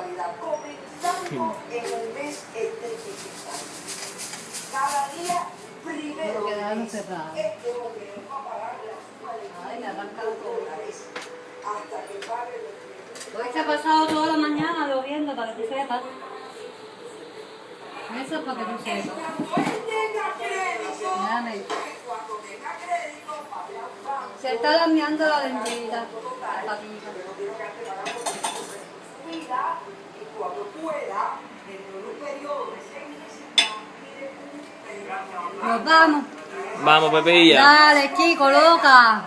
mensualidad, comenzando en el mes trimestrial. Cada día primero del mes, este hombre nos va a pagar la suma de $500 hasta que pague los Hoy se ha pasado toda la mañana lloviendo para que tú sepas. Eso es para que tú sepas. Se está dañando la dentita, la patita. Y cuando pueda, dentro de un periodo de 6 meses, Nos vamos. Vamos, Pepilla. Dale, chico, loca.